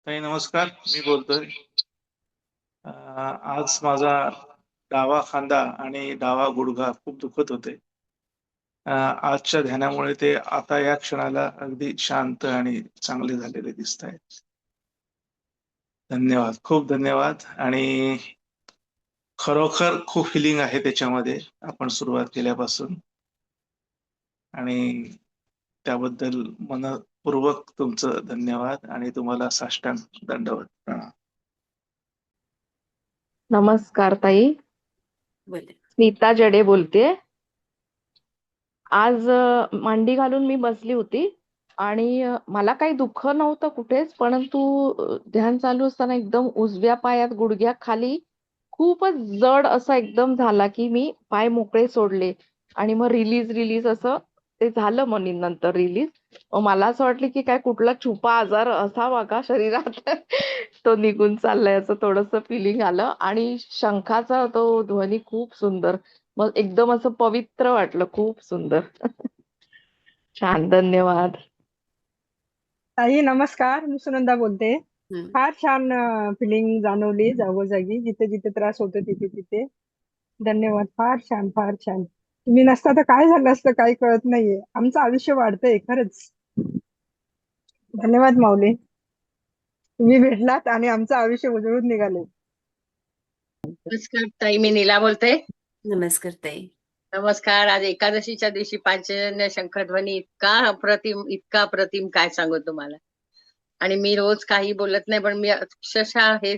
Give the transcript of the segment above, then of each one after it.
ताई नमस्कार, मी बोलतोय. आज माझा डावा खांदा आणि डावा गुडघा खूप दुखत होते. आजच्या ध्यानामुळे ते आता या क्षणाला अगदी शांत आणि चांगले झालेले दिसतायत. धन्यवाद. खूप धन्यवाद आणि खरोखर खूप हिलिंग आहे त्याच्यामध्ये आपण सुरुवात केल्यापासून आणि त्याबद्दल मनःपूर्वक तुमचं धन्यवाद आणि तुम्हाला साष्टांग दंडवत प्रणाम. नमस्कार ताई, बोला. स्मिता जडे बोलते. आज मांडी घालून मी बसली होती आणि मला काही दुःख नव्हतं कुठेच, परंतु ध्यान चालू असताना एकदम उजव्या पायात गुडघ्याखाली खूपच जड असा एकदम झाला की मी पाय मोकळे सोडले आणि मग रिलीज रिलीज असं ते झालं. मग नंतर रिलीज मला असं वाटलं की काय कुठला छुपा आजार असावा का शरीरात तो निघून चाललाय असं थोडस फिलिंग आलं. आणि शंखाचा तो ध्वनी खूप सुंदर, मग एकदम असं पवित्र वाटलं, खूप सुंदर. छान, धन्यवाद. ताई नमस्कार, मी सुनंदा बोलते. हम्म. फार छान फिलिंग जाणवली जागोजागी, जिथे जिथे त्रास होतो तिथे तिथे. धन्यवाद, फार छान फार छान. तुम्ही नसता तर काय झालं असतं काही कळत नाहीये. आमचं आयुष्य वाढतंय खरंच. धन्यवाद माऊली, तुम्ही भेटलात आणि आमचं आयुष्य उजळून निघाले. नमस्कार ताई, मी नीला बोलते. नमस्कार ताई. नमस्कार. आज एकादशीच्या दिवशी पांचजन्य शंखध्वनी इतका अप्रतिम काय सांगू तुम्हाला. आणि मी रोज काही बोलत नाही, पण मी अक्षरशः हे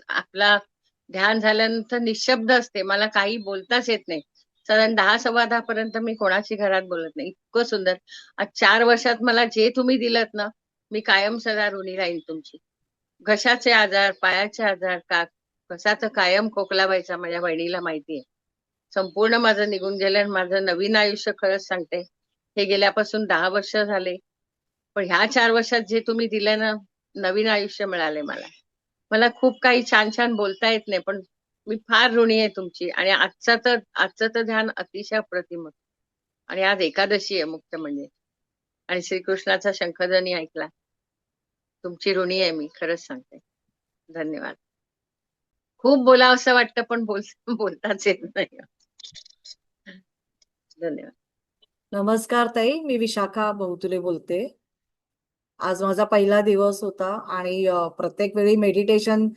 आपला ध्यान झाल्यानंतर निशब्द असते, मला काही बोलताच येत नाही. साधारण 10-10:15 पर्यंत मी कोणाची घरात बोलत नाही. इतकं सुंदर. आज 4 वर्षात मला जे तुम्ही दिलत ना, मी कायम सदा ऋणी राहीन तुमची. घशाचे आजार, पायाचे आजार, घसाचं कायम खोकला व्हायचा, माझ्या बहिणीला माहितीये. संपूर्ण माझं निघून गेलं आणि माझं नवीन आयुष्य खरंच सांगते, हे गेल्यापासून 10 वर्ष झाले. पण ह्या 4 वर्षात जे तुम्ही दिलं ना, नवीन आयुष्य मिळाले मला. मला खूप काही छान छान बोलता येत नाही, पण मी फार ऋणी आहे तुमची. आणि आजचं तर ध्यान अतिशय अप्रतिम होतं. आणि आज एकादशी आहे मुख्य म्हणजे. आणि श्रीकृष्णाचा शंखध्वनी ऐकला. तुमची ऋणी आहे मी, खरंच सांगते. धन्यवाद. खूप बोलावं असं वाटतं, पण बोलताच येत नाही. धन्यवाद. नमस्कार ताई, मी विशाखा बहुतुले बोलते. आज माझा पहिला दिवस होता आणि प्रत्येक वेळी मेडिटेशन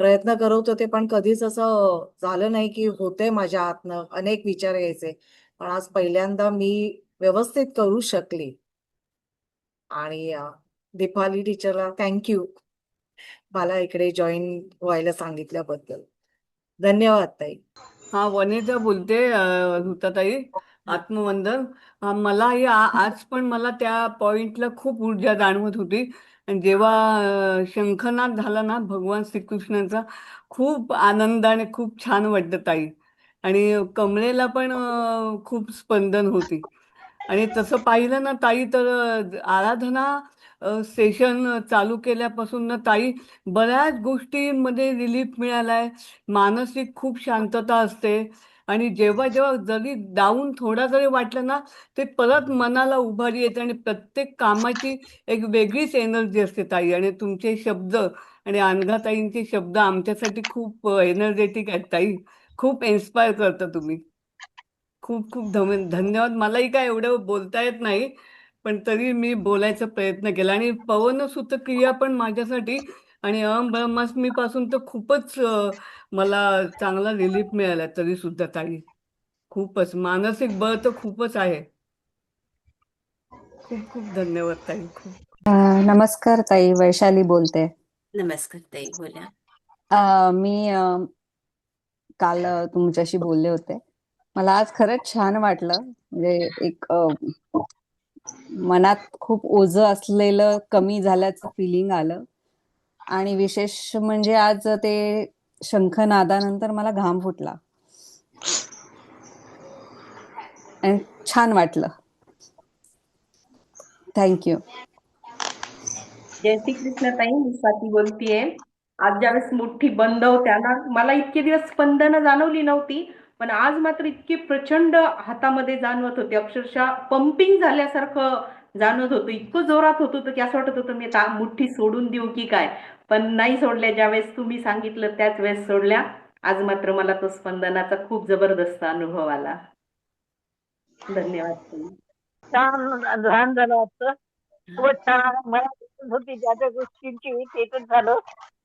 प्रयत्न करत होते, पण कधीच असं झालं नाही की होते माझ्या आतनं. अनेक विचार यायचे, पण आज पहिल्यांदा मी व्यवस्थित करू शकली. आणि दीपाली टीचरला थँक्यू मला इकडे जॉईन व्हायला सांगितल्याबद्दल. धन्यवाद ताई. हा, वनिता बोलते. ताई, आत्मवंदन. मला आज पण मला त्या पॉइंटला खूप ऊर्जा जाणवत होती. आणि जेव्हा शंखनाद झाला ना भगवान श्रीकृष्णाचा, खूप आनंदाने खूप छान वाटतं ताई. आणि कमळेला पण खूप स्पंदन होती. आणि तसं पाहिलं ना ताई, तर आराधना सेशन चालू केल्यापासून ना ताई, बऱ्याच गोष्टींमध्ये रिलीफ मिळालाय. मानसिक खूप शांतता असते. आणि जेव्हा जेव्हा जरी डाऊन थोडा जरी वाटलं ना, ते परत मनाला उभारी येते आणि प्रत्येक कामाची एक वेगळीच एनर्जी असते ताई. आणि तुमचे शब्द आणि अनघाताईंचे शब्द आमच्यासाठी खूप एनर्जेटिक आहेत ताई. खूप इन्स्पायर करता तुम्ही. खूप खूप धन्यवाद. मलाही काय एवढं बोलता येत नाही, पण तरी मी बोलायचा प्रयत्न केला. आणि पवनसुत क्रिया पण माझ्यासाठी आणि ब्रह्मास्मी पासून तर खूपच मला चांगला रिलीफ मिळाला. तरी सुद्धा ताई, खूपच मानसिक बळ तर खूपच आहे. खूप खूप धन्यवाद ताई. खूप नमस्कार ताई, वैशाली बोलते. नमस्कार ताई, बोला. मी काल तुमच्याशी बोलले होते. मला आज खरंच छान वाटलं. म्हणजे एक मनात खूप ओझं असलेलं कमी झाल्याचं फिलिंग आलं. आणि विशेष म्हणजे आज ते शंखनादानंतर मला घाम फुटला आणि छान वाटलं. थँक्यू. जय श्री कृष्ण ताई, मी स्वाती बोलतीये. आज ज्यावेळेस मुठ्ठी बंद होत्या ना, मला इतके दिवस स्पंदन जाणवली नव्हती, पण आज मात्र इतकी प्रचंड हातामध्ये जाणवत होते. अक्षरशः पंपिंग झाल्यासारखं जाणवत होतं, इतकं जोरात होत होतं की असं वाटत होतं मी मुठ्ठी सोडून देऊ की काय, पण नाही सोडल्या. ज्यावेळेस तुम्ही सांगितलं त्याच वेळेस सोडल्या. आज मात्र मला तो स्पंदनाचा खूप जबरदस्त अनुभव आला. धन्यवाद ताई. छान ध्यान झालं आजचं. खूपच छान. मला गरज होती ज्या ज्या गोष्टींची ते पण झालं.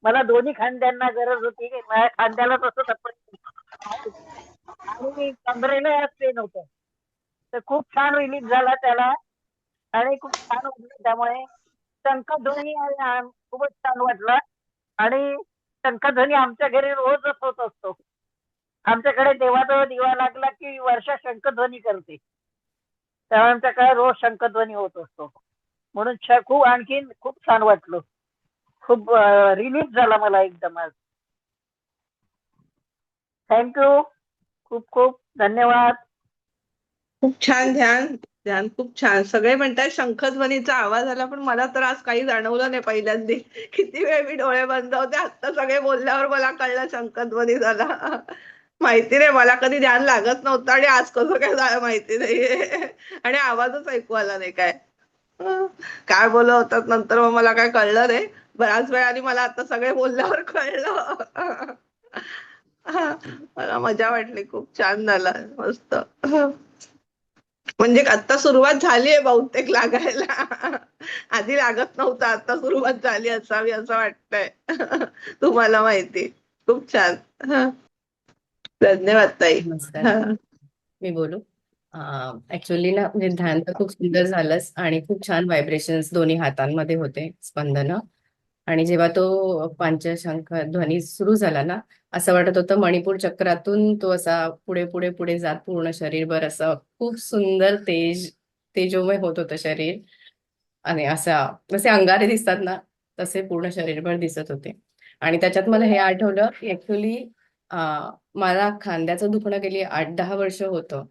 मला दोन्ही खांद्यांना गरज होती. माझ्या खांद्याला तसं धप्पड आणि कमरेला आज पेन होतं. तर खूप छान रिलीफ झाला त्याला आणि खूप छान वाटलं. त्यामुळे शंखध्वनी खूपच छान वाटलं. आणि शंखध्वनी आमच्या घरी रोजच होत असतो. आमच्याकडे देवाजवळ दिवा लागला की वर्षा शंखध्वनी करते. त्यामुळे आमच्याकडे रोज शंखध्वनी होत असतो. म्हणून खूप आणखीन खूप छान वाटलं. खूप रिलीफ झाला मला एकदम आज. थँक्यू. खूप खूप धन्यवाद. खूप छान ध्यान. ध्यान खूप छान. सगळे म्हणतात शंखध्वनीचा आवाज आला, पण मला तर आज काही जाणवलं नाही पहिल्यांदा. किती वेळ मी डोळे बंद होते. आता सगळे बोलल्यावर मला कळलं शंखध्वनी झाला. माहिती नाही, मला कधी ध्यान लागत नव्हतं आणि आज कसं काय झालं माहिती नाहीये. आणि आवाजच ऐकू आला नाही काय. काय बोलत होतात नंतर मग मला काय कळलं नाही. बऱ्याच वेळाने मला आता सगळे बोलल्यावर कळलं. मला मजा वाटली. खूप छान झाला. मस्त. म्हणजे आता सुरुवात झालीये बहुतेक लागायला. आधी लागत नव्हतं, आता सुरुवात झाली असावी असं वाटतंय. तुम्हाला माहिती. खूप छान. धन्यवाद ताई. नमस्कार. मी बोलू. ऍक्च्युअली ना म्हणजे ध्यान तर खूप सुंदर झालंच आणि खूप छान व्हायब्रेशन्स दोन्ही हातांमध्ये होते, स्पंदन. आणि जेव्हा तो पंचशंख ध्वनी सुरू झाला ना, असं वाटत होतं मणिपूर चक्रातून तो असा पुढे पुढे पुढे जात पूर्ण शरीरभर असं खूप सुंदर तेजोमय होत होतं शरीर. आणि असा जसे अंगारे दिसतात ना, तसे पूर्ण शरीरभर दिसत होते. आणि त्याच्यात मला हे आठवलं की ऍक्च्युली मला खांद्याचं दुखणं गेली 8-10 वर्ष होतं.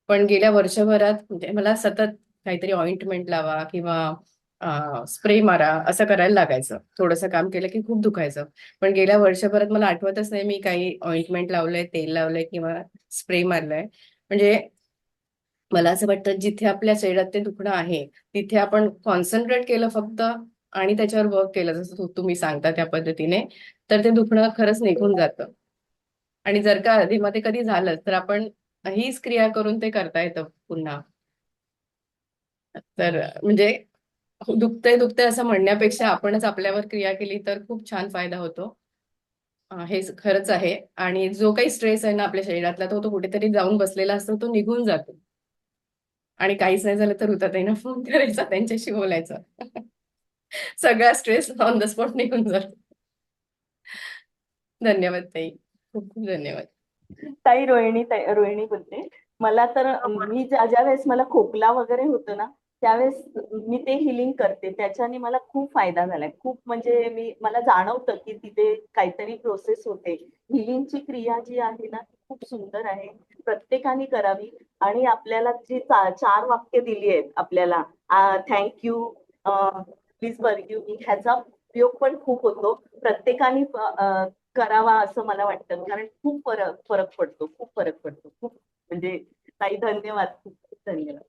पण गेल्या वर्षभरात म्हणजे मला सतत काहीतरी ऑइंटमेंट लावा किंवा स्प्रे मारा असं करायला लागायचं. थोडंसं काम केलं की खूप दुखायचं. पण गेल्या वर्षभरात मला आठवतच नाही मी काही ऑइंटमेंट लावलंय, तेल लावलंय किंवा स्प्रे मारलाय. म्हणजे मला असं वाटतं जिथे आपल्या शरीरात ते दुखणं आहे तिथे आपण कॉन्सन्ट्रेट केलं फक्त आणि त्याच्यावर वर्क केलं जसं तुम्ही सांगता त्या पद्धतीने, तर ते दुखणं खरंच निघून जातं. आणि जर का आधीमध्ये कधी झालं तर आपण हीच क्रिया करून ते करता येतं पुन्हा. तर म्हणजे दुखतंय दुखतंय असं म्हणण्यापेक्षा आपणच आपल्यावर क्रिया केली तर खूप छान फायदा होतो. हे खरंच आहे. आणि जो काही स्ट्रेस आहे ना आपल्या शरीरातला तो कुठेतरी जाऊन बसलेला असतो, तो निघून जातो. आणि काहीच नाही झालं तर त्यांना फोन करायचा, त्यांच्याशी बोलायचं. सगळा स्ट्रेस ऑन द स्पॉट निघून जातो. धन्यवाद ताई. खूप खूप धन्यवाद. ताई रोहिणी बोलते. मला तर मी ज्या वेळेस मला खोकला वगैरे होतं ना, त्यावेळेस मी ते हिलिंग करते. त्याच्याने मला खूप फायदा झालाय. खूप म्हणजे मला जाणवतं की तिथे काहीतरी प्रोसेस होते. हिलिंगची क्रिया जी आहे ना, ती खूप सुंदर आहे. प्रत्येकाने करावी. आणि आपल्याला जी 4 वाक्य दिली आहेत आपल्याला, थँक्यू, प्लीज फॉरगिव्ह मी, ह्याचा उपयोग पण खूप होतो. प्रत्येकाने करावा असं मला वाटतं. कारण खूप फरक पडतो. खूप फरक पडतो. खूप म्हणजे ताई धन्यवाद. खूप खूप धन्यवाद.